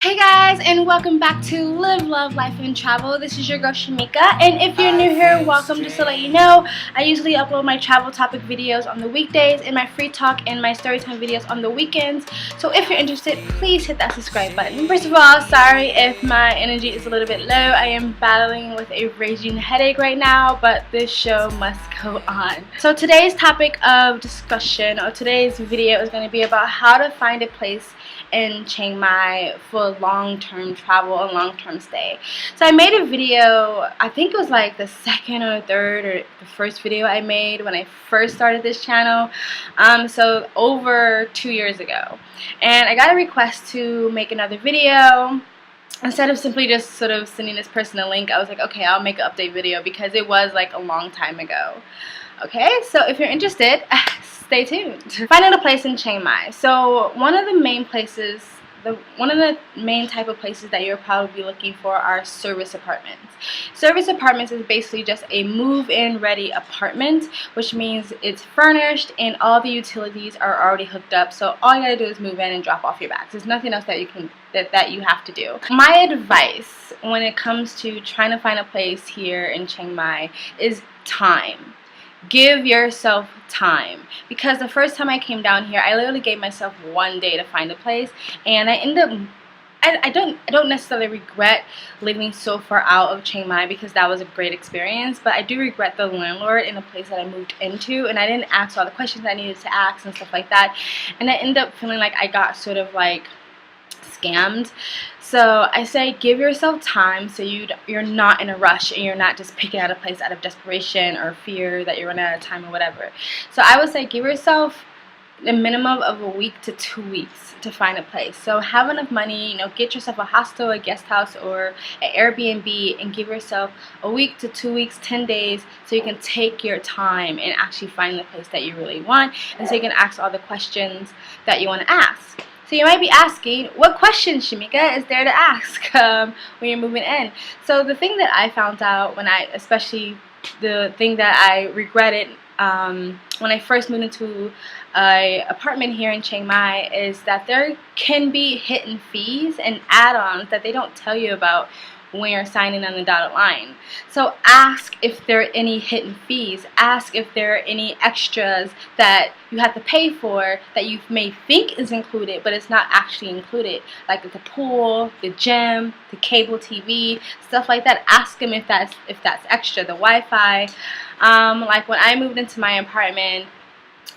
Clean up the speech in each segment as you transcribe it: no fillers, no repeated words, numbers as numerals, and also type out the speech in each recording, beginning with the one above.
Hey guys, and welcome back to Live, Love, Life, and Travel. This is your girl Shamika, and if you're new here, welcome. Just to let you know, I usually upload my travel topic videos on the weekdays and my free talk and my storytime videos on the weekends. So if you're interested, please hit that subscribe button. First of all, sorry if my energy is a little bit low. I am battling with a raging headache right now, but this show must go on. So today's topic of discussion, or today's video, is going to be about how to find a place in Chiang Mai for long-term travel and long-term stay. So I made a video, I think it was like the second or third or the first video I made when I first started this channel, so over 2 years ago, and I got a request to make another video. Instead of simply just sort of sending this person a link, I was like, okay, I'll make an update video because it was like a long time ago. Okay, so if you're interested, stay tuned. Finding a place in Chiang Mai. So one of the main places, one of the main type of places that you're probably looking for are service apartments. Service apartments is basically just a move-in ready apartment, which means it's furnished and all the utilities are already hooked up. So all you gotta do is move in and drop off your bags. There's nothing else that you have to do. My advice when it comes to trying to find a place here in Chiang Mai is time. Give yourself time, because the first time I came down here, I literally gave myself 1 day to find a place, and I ended up, I don't necessarily regret living so far out of Chiang Mai because that was a great experience, but I do regret the landlord in the place that I moved into, and I didn't ask all the questions I needed to ask and stuff like that, and I ended up feeling like I got sort of like scammed. So I say give yourself time so you're not in a rush and you're not just picking out a place out of desperation or fear that you're running out of time or whatever. So I would say give yourself a minimum of a week to 2 weeks to find a place. So have enough money, get yourself a hostel, a guest house, or an Airbnb, and give yourself a week to 2 weeks, 10 days, so you can take your time and actually find the place that you really want, and so you can ask all the questions that you want to ask. So you might be asking, what questions, Shamika, is there to ask when you're moving in? So the thing that I found out especially the thing that I regretted when I first moved into an apartment here in Chiang Mai is that there can be hidden fees and add-ons that they don't tell you about when you're signing on the dotted line. So ask if there are any hidden fees. Ask if there are any extras that you have to pay for that you may think is included, but it's not actually included, like the pool, the gym, the cable TV, stuff like that. Ask them if that's extra. The Wi-Fi. Like when I moved into my apartment,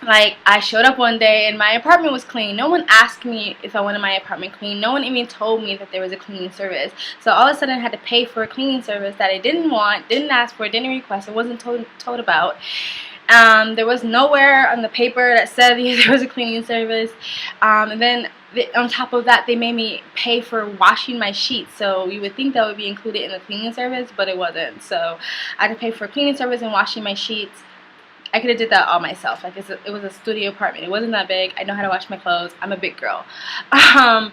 like I showed up one day and my apartment was clean. No one asked me if I wanted my apartment clean. No one even told me that there was a cleaning service. So all of a sudden I had to pay for a cleaning service that I didn't want, didn't ask for, didn't request, I wasn't told about. There was nowhere on the paper that said there was a cleaning service. And then on top of that, they made me pay for washing my sheets. So you would think that would be included in the cleaning service, but it wasn't. So I had to pay for a cleaning service and washing my sheets. I could have did that all myself. Like it was a studio apartment. It wasn't that big. I know how to wash my clothes. I'm a big girl. And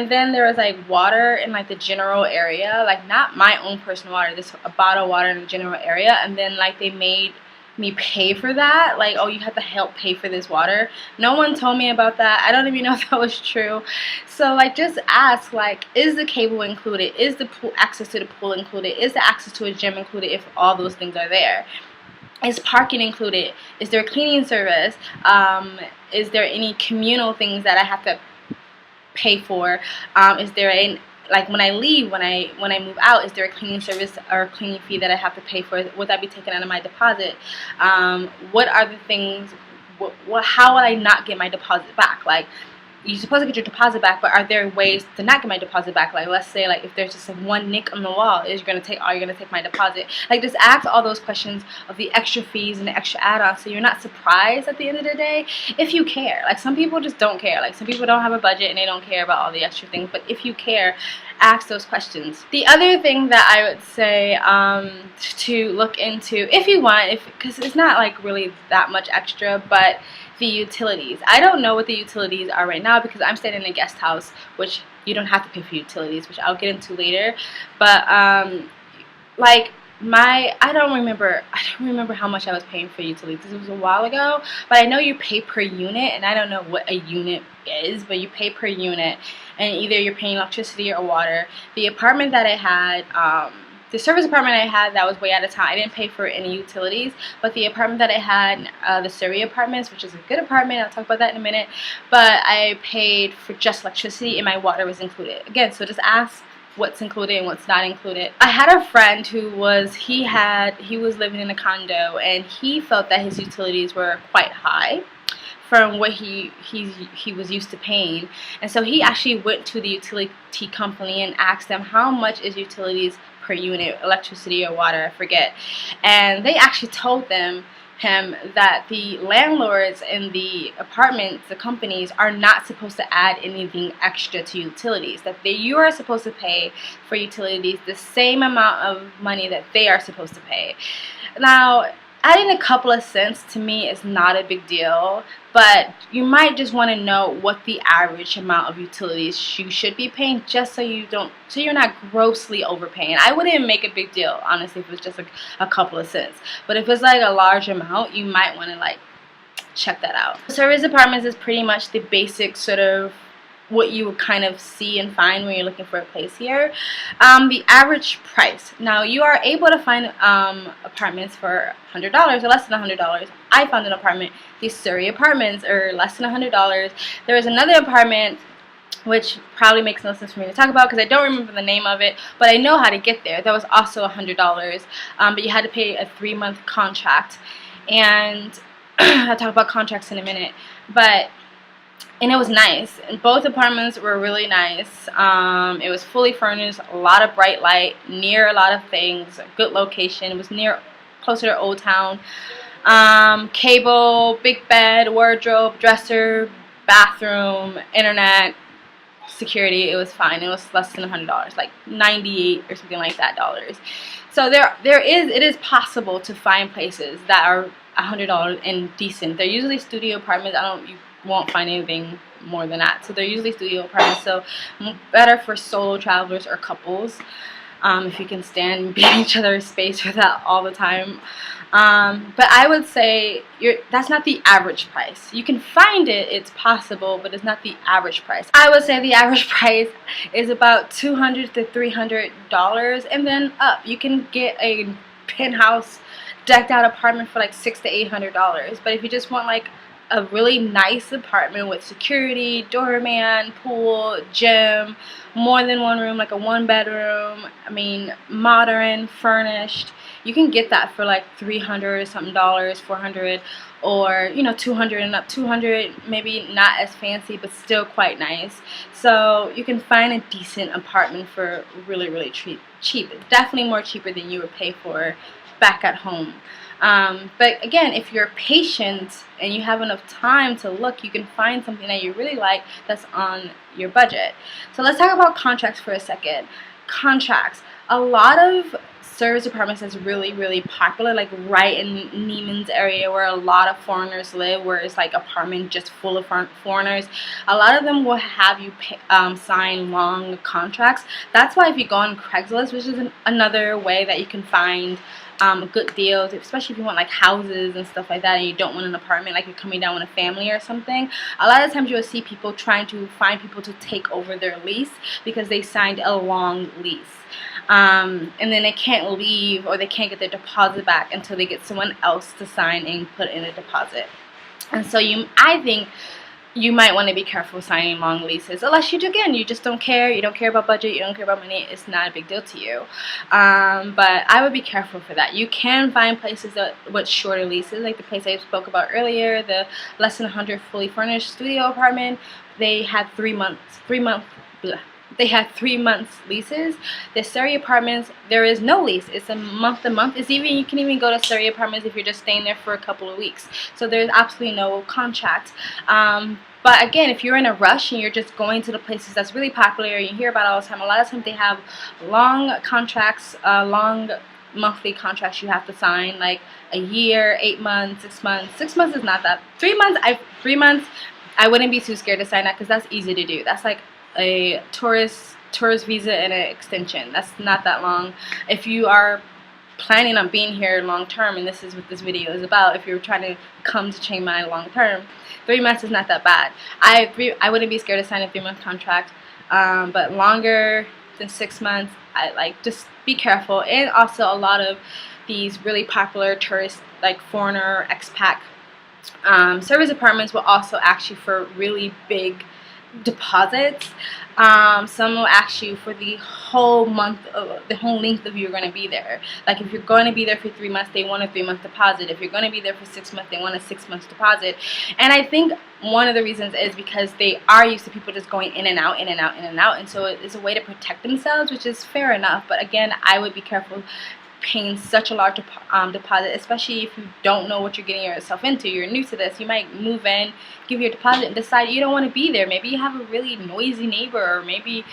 then there was like water in like the general area, like not my own personal water. This a bottle of water in the general area, and then like they made me pay for that. Like, oh, you have to help pay for this water. No one told me about that. I don't even know if that was true. So like just ask, like, is the cable included? Is the pool access to the pool included? Is the access to a gym included if all those things are there? Is parking included? Is there a cleaning service? Is there any communal things that I have to pay for? Is there like when I leave, when I move out, is there a cleaning service or a cleaning fee that I have to pay for? Would that be taken out of my deposit? What are the things? How will I not get my deposit back? Like, you're supposed to get your deposit back, but are there ways to not get my deposit back? Like, let's say, like, if there's just one nick on the wall, are you gonna take my deposit? Like, just ask all those questions of the extra fees and the extra add-ons, so you're not surprised at the end of the day if you care. Like, some people just don't care. Like, some people don't have a budget and they don't care about all the extra things, but if you care, ask those questions. The other thing that I would say to look into, if you want, because it's not like really that much extra, but the utilities. I don't know what the utilities are right now because I'm staying in a guest house, which you don't have to pay for utilities, which I'll get into later. But like I don't remember how much I was paying for utilities. This was a while ago, but I know you pay per unit, and I don't know what a unit is, but you pay per unit, and either you're paying electricity or water. The apartment that I had, the service apartment I had, that was way out of town. I didn't pay for any utilities, but the apartment that I had, the Surrey Apartments, which is a good apartment, I'll talk about that in a minute, but I paid for just electricity and my water was included. Again, so just ask what's included and what's not included. I had a friend who was, he was living in a condo, and he felt that his utilities were quite high from what he was used to paying, and so he actually went to the utility company and asked them how much is utilities per unit, electricity or water, I forget, and they actually told him that the landlords in the apartments, the companies, are not supposed to add anything extra to utilities, that you are supposed to pay for utilities the same amount of money that they are supposed to pay. Now, adding a couple of cents to me is not a big deal, but you might just want to know what the average amount of utilities you should be paying, just so you're not grossly overpaying. I wouldn't make a big deal, honestly, if it was just like a couple of cents. But if it's like a large amount, you might want to like check that out. Service apartments is pretty much the basic sort of what you would kind of see and find when you're looking for a place here. The average price. Now, you are able to find apartments for $100 or less than $100. I found an apartment. These Surrey Apartments are less than $100. There was another apartment which probably makes no sense for me to talk about because I don't remember the name of it, but I know how to get there. That was also $100, but you had to pay a 3-month contract, and I'll talk about contracts in a minute, and it was nice, and both apartments were really nice. It was fully furnished, a lot of bright light, near a lot of things, a good location. It was closer to Old Town. Cable, big bed, wardrobe, dresser, bathroom, internet, security. It was fine. It was less than $100, like 98 or something like that dollars. So it is possible to find places that are $100 and decent. They're usually studio apartments. You won't find anything more than that. So they're usually studio apartments, so better for solo travelers or couples, if you can stand being in each other's space for that all the time. But I would say that's not the average price. You can find it, it's possible, but it's not the average price. I would say the average price is about $200 to $300 and then up. You can get a penthouse decked out apartment for like $600 to $800. But if you just want like a really nice apartment with security, doorman, pool, gym, more than one room, like a 1-bedroom, I mean, modern, furnished, you can get that for like $300 something, $400, or $200 and up. $200, maybe not as fancy, but still quite nice. So you can find a decent apartment for really, really cheap. Definitely more cheaper than you would pay for back at home. But again, if you're patient and you have enough time to look, you can find something that you really like that's on your budget. So let's talk about contracts for a second. Contracts. A lot of service apartments is really, really popular, like right in Neiman's area where a lot of foreigners live, where it's like apartment just full of foreigners. A lot of them will have you sign long contracts. That's why if you go on Craigslist, which is another way that you can find good deals, especially if you want like houses and stuff like that and you don't want an apartment, like you're coming down with a family or something, a lot of times you'll see people trying to find people to take over their lease because they signed a long lease. And then they can't leave, or they can't get their deposit back until they get someone else to sign and put in a deposit. And so I think you might want to be careful signing long leases, unless you just don't care. You don't care about budget, you don't care about money. It's not a big deal to you. But I would be careful for that. You can find places with shorter leases, like the place I spoke about earlier, the less than 100 fully furnished studio apartment. They had 3 months leases. The Surrey Apartments, there is no lease. It's a month to month. You can even go to Surrey Apartments if you're just staying there for a couple of weeks. So there's absolutely no contract. But again, if you're in a rush and you're just going to the places that's really popular and you hear about it all the time, a lot of times they have long contracts, long monthly contracts you have to sign, like a year, 8 months, 6 months. 6 months is not that. 3 months, 3 months, I wouldn't be too scared to sign that because that's easy to do. That's like a tourist visa and an extension. That's not that long. If you are planning on being here long term, and this is what this video is about, if you're trying to come to Chiang Mai long term, 3 months is not that bad. I wouldn't be scared to sign a 3-month contract, but longer than 6 months, just be careful. And also a lot of these really popular tourist, like foreigner expat service apartments will also ask you for really big deposits. Some will ask you for the whole month, the whole length of you're going to be there. Like if you're going to be there for 3 months, they want a 3-month deposit. If you're going to be there for 6 months, they want a 6-month deposit. And I think one of the reasons is because they are used to people just going in and out, in and out, in and out, and so it's a way to protect themselves, which is fair enough. But again, I would be careful paying such a large deposit, especially if you don't know what you're getting yourself into. You're new to this. You might move in, give your deposit, and decide you don't want to be there. Maybe you have a really noisy neighbor, or maybe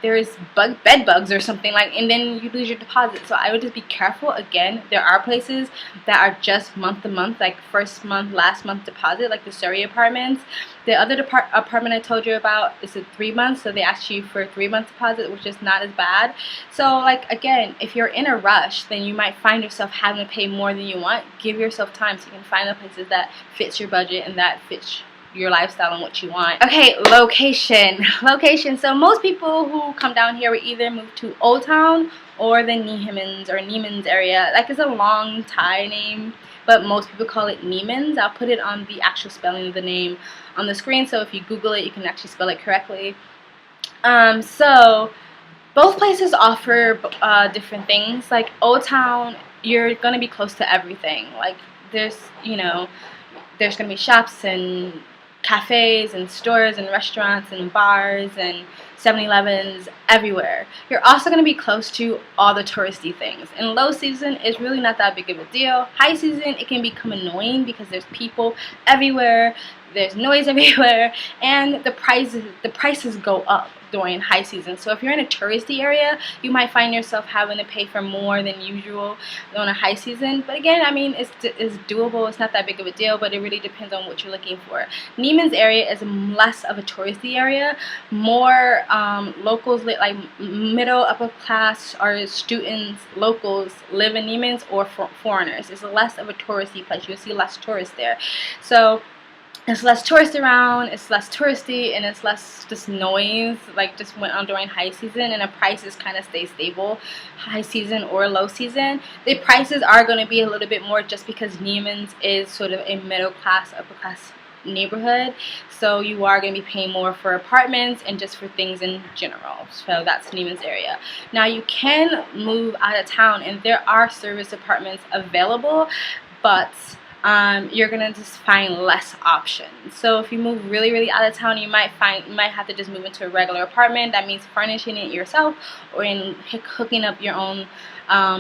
there's bed bugs or something, and then you lose your deposit. So I would just be careful. Again, there are places that are just month to month, like first month, last month deposit, like the Surrey apartments. The other apartment I told you about is a 3 months, so they ask you for a 3-month deposit, which is not as bad. So again, if you're in a rush, then you might find yourself having to pay more than you want. Give yourself time so you can find the places that fits your budget and that fits your lifestyle and what you want. Okay, location. So most people who come down here will either move to Old Town or the Neiman's area. It's a long Thai name, but most people call it Neiman's. I'll put it on the actual spelling of the name on the screen, so if you Google it, you can actually spell it correctly. So both places offer different things. Like Old Town, you're gonna be close to everything. There's there's gonna be shops and cafes and stores and restaurants and bars and 7-Elevens everywhere. You're also going to be close to all the touristy things. In low season, it's really not that big of a deal. High season, it can become annoying because there's people everywhere, there's noise everywhere, and the prices go up during high season. So if you're in a touristy area, you might find yourself having to pay for more than usual on a high season. But again, I mean, it's doable. It's not that big of a deal, but it really depends on what you're looking for. Neiman's area is less of a touristy area. More locals, like middle, upper class, or students, locals live in Neiman's, or foreigners. It's less of a touristy place. You'll see less tourists there. So it's less tourists around, it's less touristy, and it's less just noise, just went on during high season, and the prices kind of stay stable, high season or low season. The prices are going to be a little bit more just because Neiman's is sort of a middle class, upper class neighborhood, so you are going to be paying more for apartments and just for things in general. So that's Neiman's area. Now you can move out of town, and there are service apartments available, but you're gonna just find less options. So if you move really out of town, you might have to just move into a regular apartment. That means furnishing it yourself or hooking up your own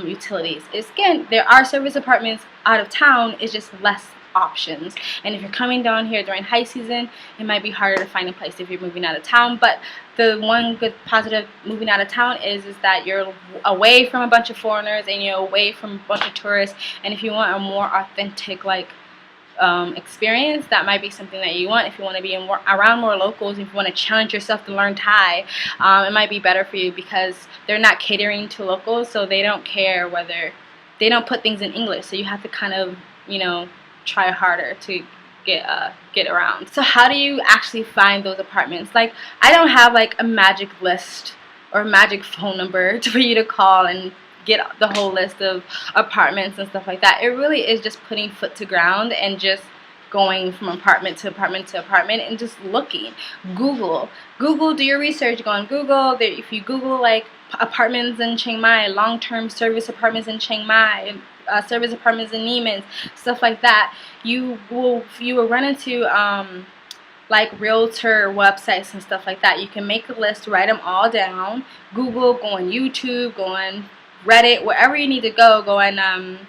utilities. Again, there are service apartments out of town. It's just less options. And if you're coming down here during high season, it might be harder to find a place if you're moving out of town. But the one good positive moving out of town is that you're away from a bunch of foreigners and you're away from a bunch of tourists. And if you want a more authentic experience, that might be something that you want. If you want to be around more locals, if you want to challenge yourself to learn Thai, it might be better for you because they're not catering to locals, so they don't care whether they don't put things in English. So you have to kind of try harder to get around. So how do you actually find those apartments? I don't have a magic list or magic phone number for you to call and get the whole list of apartments and stuff like that. It really is just putting foot to ground and just going from apartment to apartment to apartment and just looking. Google, do your research. Go on Google. If you Google apartments in Chiang Mai, long-term service apartments in Chiang Mai, service apartments in Neiman's, stuff like that, you will run into realtor websites and stuff like that. You can make a list, write them all down, Google, go on YouTube, go on Reddit, wherever you need to go on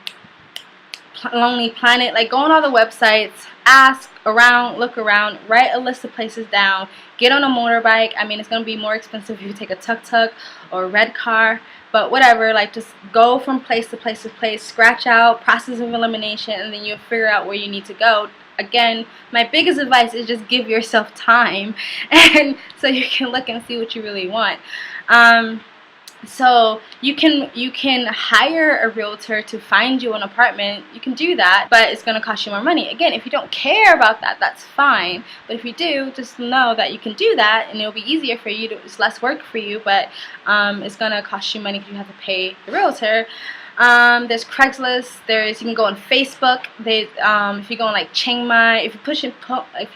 Lonely Planet, go on all the websites, ask around, look around, write a list of places down, get on a motorbike. I mean, it's going to be more expensive if you take a tuk-tuk or a red car, but whatever, just go from place to place to place, scratch out, process of elimination, and then you'll figure out where you need to go. Again, my biggest advice is just give yourself time, and so you can look and see what you really want. So you can hire a realtor to find you an apartment. You can do that, but it's going to cost you more money. Again, if you don't care about that, that's fine. But if you do, just know that you can do that, and it'll be easier for you. It's less work for you, but it's going to cost you money because you have to pay the realtor. There's Craigslist. You can go on Facebook. If you go on like Chiang Mai, if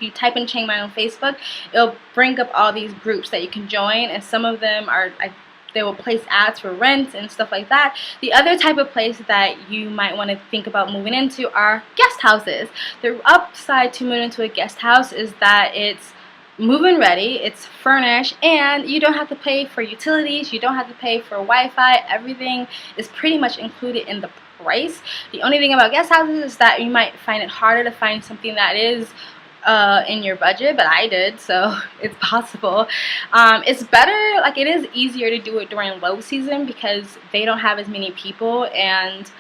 you type in Chiang Mai on Facebook, it'll bring up all these groups that you can join, and some of them are like, they will place ads for rent and stuff like that. The other type of place that you might want to think about moving into are guest houses. The upside to moving into a guest house is that it's move-in ready, it's furnished, and you don't have to pay for utilities, you don't have to pay for Wi-Fi. Everything is pretty much included in the price. The only thing about guest houses is that you might find it harder to find something that is in your budget, but I did, so it's possible. It's better, like it is easier to do it during low season because they don't have as many people, and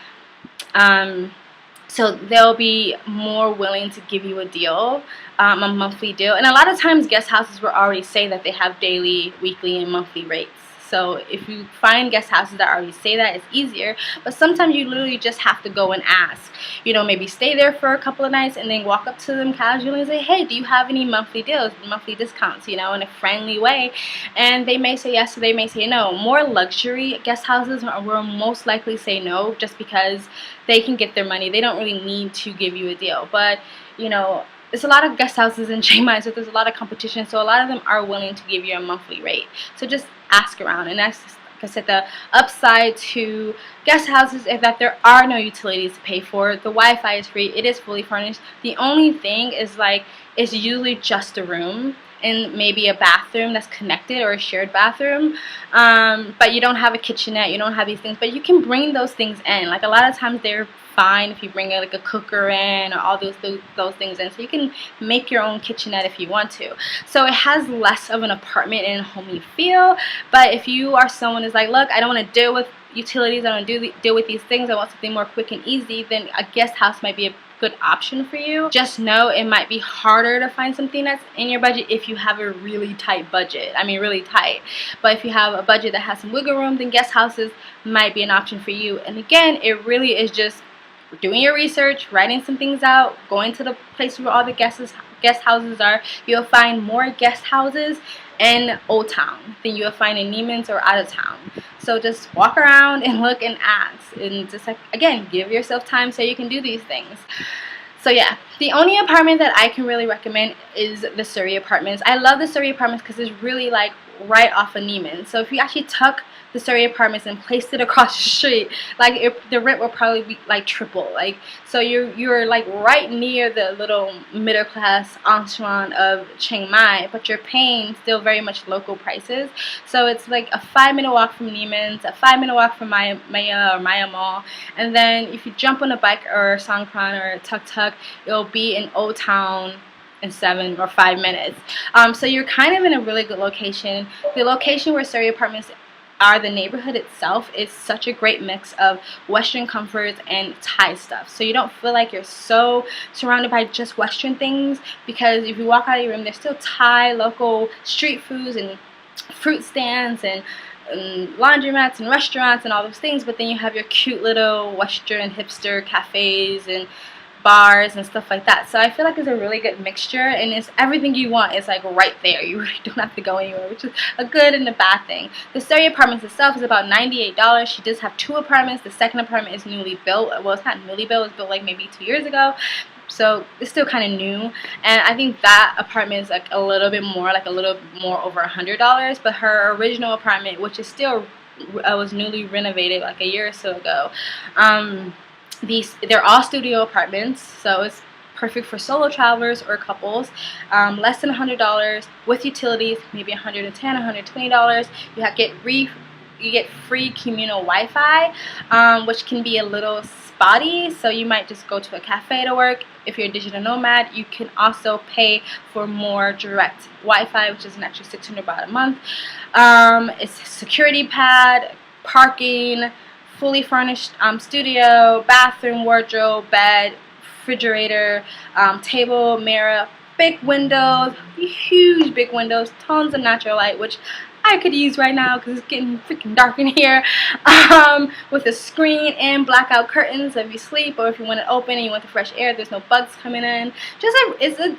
so they'll be more willing to give you a deal, a monthly deal. And a lot of times guest houses will already say that they have daily, weekly, and monthly rates. So if you find guest houses that already say that, it's easier. But sometimes you literally just have to go and ask. You know, maybe stay there for a couple of nights and then walk up to them casually and say, hey, do you have any monthly deals, monthly discounts, you know, in a friendly way? And they may say yes or they may say no. More luxury guest houses will most likely say no just because they can get their money. They don't really need to give you a deal. But, you know, there's a lot of guest houses in Chiang Mai, so there's a lot of competition, so a lot of them are willing to give you a monthly rate. So just ask around, and that's, like I said, the upside to guest houses is that there are no utilities to pay for. The Wi-Fi is free. It is fully furnished. The only thing is, like, it's usually just a room and maybe a bathroom that's connected, or a shared bathroom, but you don't have a kitchenette, you don't have these things, but you can bring those things in. Like, a lot of times they're fine if you bring like a cooker in, or all those things in, so you can make your own kitchenette if you want to. So it has less of an apartment and homey feel. But if you are someone who's like, look, I don't want to deal with utilities, I don't want to deal with these things, I want something more quick and easy, then a guest house might be a good option for you. Just know it might be harder to find something that's in your budget if you have a really tight budget. I mean, really tight. But if you have a budget that has some wiggle room, then guest houses might be an option for you. And again, it really is just doing your research, writing some things out, going to the place where all the guest houses are. You'll find more guest houses in Old Town than you'll find in Neiman's or out of town. So just walk around and look and ask, and just, like, again, give yourself time so you can do these things. So yeah, the only apartment that I can really recommend is the Surrey Apartments. I love the Surrey Apartments because it's really like right off of Neiman. So if you actually tuck the Surrey Apartments and placed it across the street, like the rent will probably be like triple. Like, so you're like right near the little middle class enchilada of Chiang Mai, but you're paying still very much local prices. So it's like a 5-minute walk from Neiman's, a 5-minute walk from Maya Mall, and then if you jump on a bike or Songkran or Tuk Tuk, it'll be in Old Town in 7 or 5 minutes. So you're kind of in a really good location. The location where Surrey Apartments are, the neighborhood itself, is such a great mix of Western comforts and Thai stuff. So you don't feel like you're so surrounded by just Western things, because if you walk out of your room, there's still Thai, local street foods and fruit stands and laundromats and restaurants and all those things, but then you have your cute little Western hipster cafes and bars and stuff like that. So I feel like it's a really good mixture, and it's everything you want is like right there. You really don't have to go anywhere, which is a good and a bad thing. The Surrey Apartments itself is about $98. She does have 2 apartments. The second apartment is newly built. Well, it's not newly built, it was built like maybe 2 years ago. So it's still kind of new, and I think that apartment is like a little bit more over $100. But her original apartment, which is still was newly renovated like a year or so ago, they're all studio apartments, so it's perfect for solo travelers or couples. Less than $100 with utilities, maybe $110, $120. You get free communal Wi-Fi, which can be a little spotty, so you might just go to a cafe to work. If you're a digital nomad, you can also pay for more direct Wi-Fi, which is an extra 600 baht a month. It's a security pad, parking, fully furnished studio, bathroom, wardrobe, bed, refrigerator, table, mirror, big windows, huge big windows, tons of natural light, which I could use right now because it's getting freaking dark in here, with a screen and blackout curtains. So if you sleep or if you want it open and you want the fresh air, there's no bugs coming in. Just like,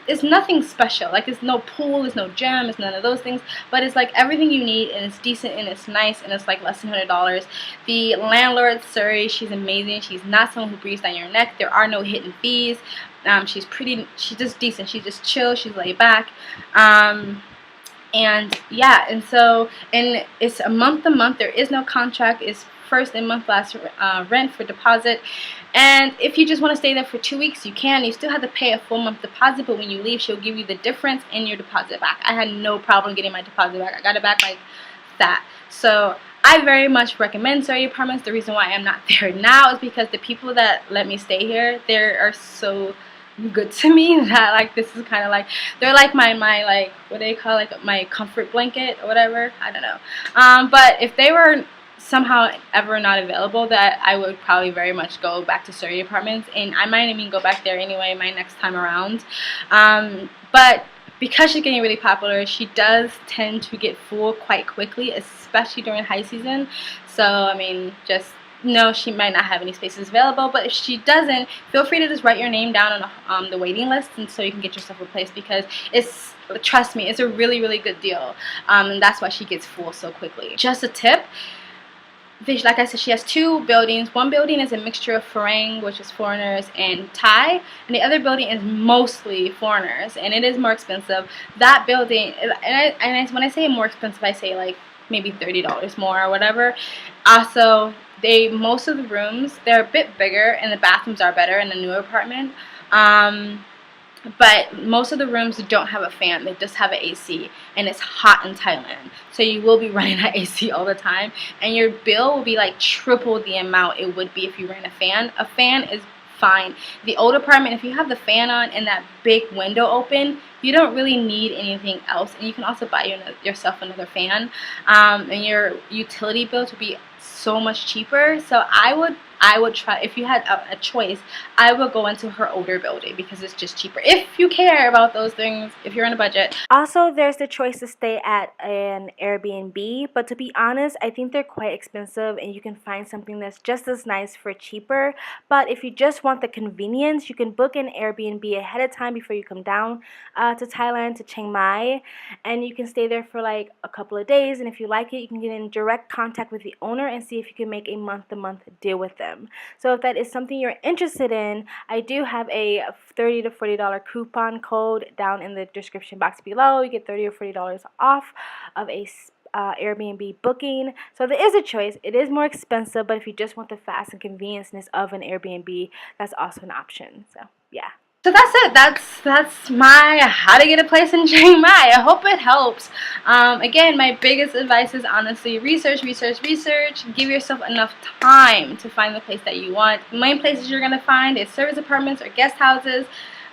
it's nothing special. Like, it's no pool, it's no gym, it's none of those things, but it's like everything you need, and it's decent and it's nice, and it's like less than $100. The landlord, Surrey, she's amazing. She's not someone who breathes down your neck. There are no hidden fees. She's just decent. She's just chill. She's laid back. And yeah, and it's a month to month. There is no contract. It's first and month last rent for deposit. And if you just want to stay there for 2 weeks, you can. You still have to pay a full month deposit, but when you leave, she'll give you the difference in your deposit back. I had no problem getting my deposit back. I got it back like that. So I very much recommend Surrey Apartments. The reason why I'm not there now is because the people that let me stay here, they are so good to me that like this is kind of like, they're like my like, what do they call, like my comfort blanket or whatever, I don't know. But if they were somehow ever not available, that I would probably very much go back to Surrey Apartments, and I might even go back there anyway my next time around. But because she's getting really popular, she does tend to get full quite quickly, especially during high season. So I mean, just no, she might not have any spaces available, but if she doesn't, feel free to just write your name down on the waiting list, and so you can get yourself replaced, because it's, trust me, it's a really, really good deal, and that's why she gets full so quickly. Just a tip, like I said, she has 2 buildings. One building is a mixture of Farang, which is foreigners, and Thai, and the other building is mostly foreigners, and it is more expensive. That building, and when I say more expensive, I say like maybe $30 more or whatever. Also, most of the rooms, they're a bit bigger, and the bathrooms are better in the newer apartment. But most of the rooms don't have a fan. They just have an AC, and it's hot in Thailand, so you will be running that AC all the time, and your bill will be like triple the amount it would be if you ran a fan. A fan is fine. The old apartment, if you have the fan on and that big window open, you don't really need anything else, and you can also buy yourself another fan, and your utility bill to be so much cheaper. So I would try, if you had a choice, I would go into her older building because it's just cheaper, if you care about those things, if you're on a budget. Also, there's the choice to stay at an Airbnb, but to be honest, I think they're quite expensive, and you can find something that's just as nice for cheaper. But if you just want the convenience, you can book an Airbnb ahead of time before you come down to Thailand, to Chiang Mai, and you can stay there for like a couple of days, and if you like it, you can get in direct contact with the owner and see if you can make a month-to-month deal with them. So if that is something you're interested in, I do have a $30 to $40 coupon code down in the description box below. You get $30 or $40 off of a Airbnb booking. So there is a choice. It is more expensive, but if you just want the fast and convenience of an Airbnb, that's also an option. So yeah. So that's it. That's my how to get a place in Chiang Mai. I hope it helps. Again, my biggest advice is honestly research. Give yourself enough time to find the place that you want. The main places you're going to find is service apartments or guest houses.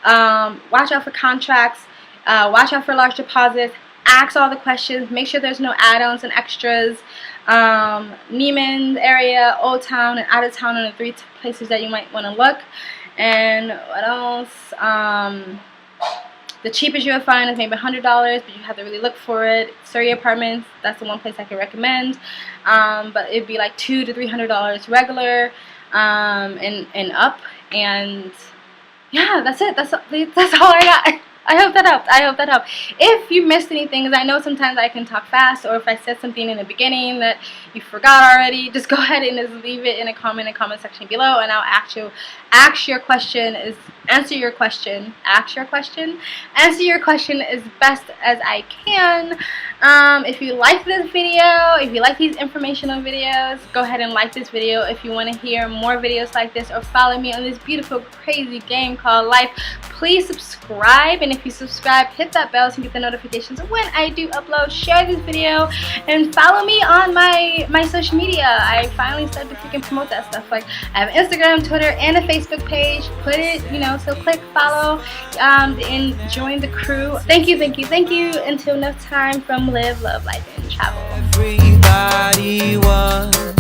Watch out for contracts. Watch out for large deposits. Ask all the questions. Make sure there's no add-ons and extras. Neiman area, Old Town, and Out of Town are the 3 places that you might want to look. And what else? The cheapest you'll find is maybe $100, but you have to really look for it. Surrey Apartments, that's the one place I can recommend. But it'd be like $200 to $300 regular, and up. And yeah, that's it. That's all I got. I hope that helped. If you missed anything, because I know sometimes I can talk fast, or if I said something in the beginning that you forgot already, just go ahead and just leave it in a comment section below, and I'll answer your question as best as I can. If you like this video, if you like these informational videos, go ahead and like this video. If you want to hear more videos like this, or follow me on this beautiful, crazy game called life, please subscribe. And if you subscribe, hit that bell so you get the notifications when I do upload. Share this video and follow me on my social media. I finally started to freaking promote that stuff. Like, I have an Instagram, Twitter, and a Facebook page. Put it, so click follow, and join the crew. Thank you. Until next time, from Live, Love, Life, and Travel. Everybody wants